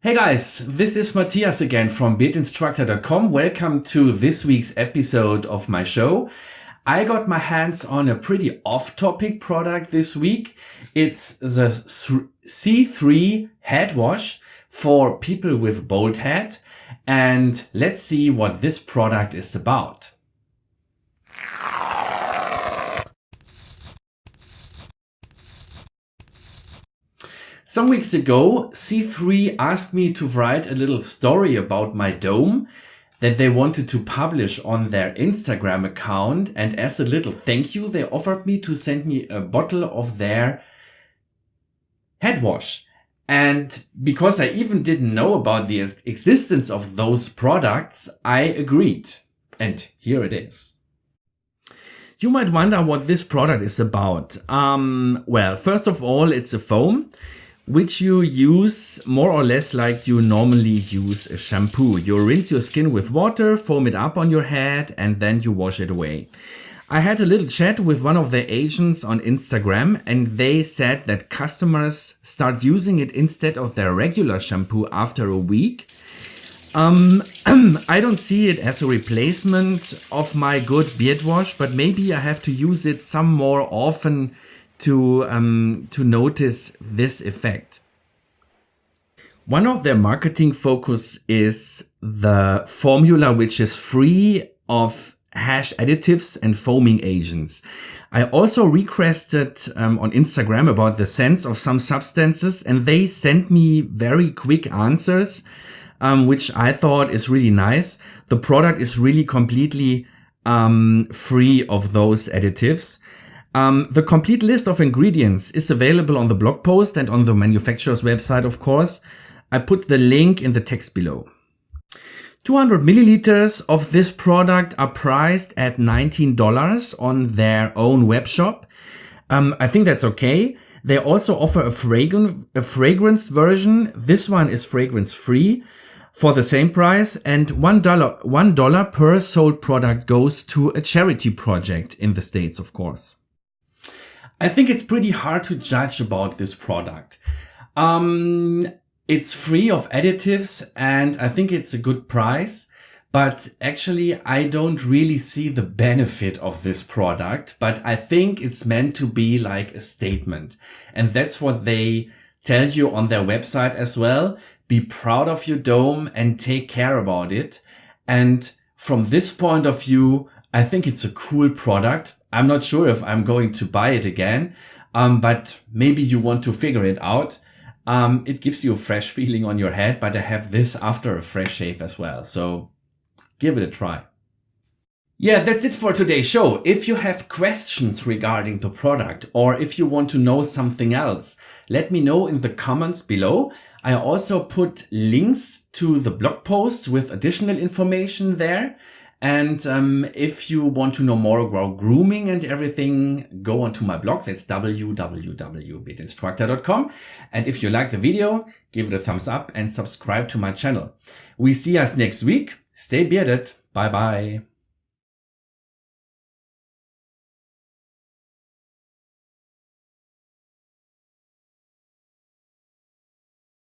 Hey guys, this is Matthias again from Beardinstructor.com. Welcome to this week's episode of my show. I got my hands on a pretty off-topic product this week. It's the C3 head wash for people with bald head. And let's see what this product is about. Some weeks ago, C3 asked me to write a little story about my dome that they wanted to publish on their Instagram account. And as a little thank you, they offered me to send me a bottle of their head wash. And because I even didn't know about the existence of those products, I agreed. And here it is. You might wonder what this product is about. Well, first of all, it's a foam, which you use more or less like you normally use a shampoo. You rinse your skin with water, foam it up on your head, and then you wash it away. I had a little chat with one of their agents on Instagram, and they said that customers start using it instead of their regular shampoo after a week. I don't see it as a replacement of my good beard wash, but maybe I have to use it some more often to notice this effect. One of their marketing focus is the formula, which is free of hash additives and foaming agents. I also requested on Instagram about the scents of some substances, and they sent me very quick answers, which I thought is really nice. The product is really completely free of those additives. The complete list of ingredients is available on the blog post and on the manufacturer's website, of course. I put the link in the text below. 200 milliliters of this product are priced at $19 on their own web shop. I think that's okay. They also offer a fragrance version. This one is fragrance free for the same price, and $1 per sold product goes to a charity project in the States, of course. I think it's pretty hard to judge about this product. It's free of additives and I think it's a good price, but actually I don't really see the benefit of this product, but I think it's meant to be like a statement. And that's what they tell you on their website as well. Be proud of your dome and take care about it. And from this point of view, I think it's a cool product. I'm not sure if I'm going to buy it again, but maybe you want to figure it out. It gives you a fresh feeling on your head, but I have this after a fresh shave as well. So give it a try. Yeah, that's it for today's show. If you have questions regarding the product or if you want to know something else, let me know in the comments below. I also put links to the blog post with additional information there. And if you want to know more about grooming and everything, go onto my blog. That's www.beardinstructor.com. And if you like the video, give it a thumbs up and subscribe to my channel. We see us next week. Stay bearded. Bye bye.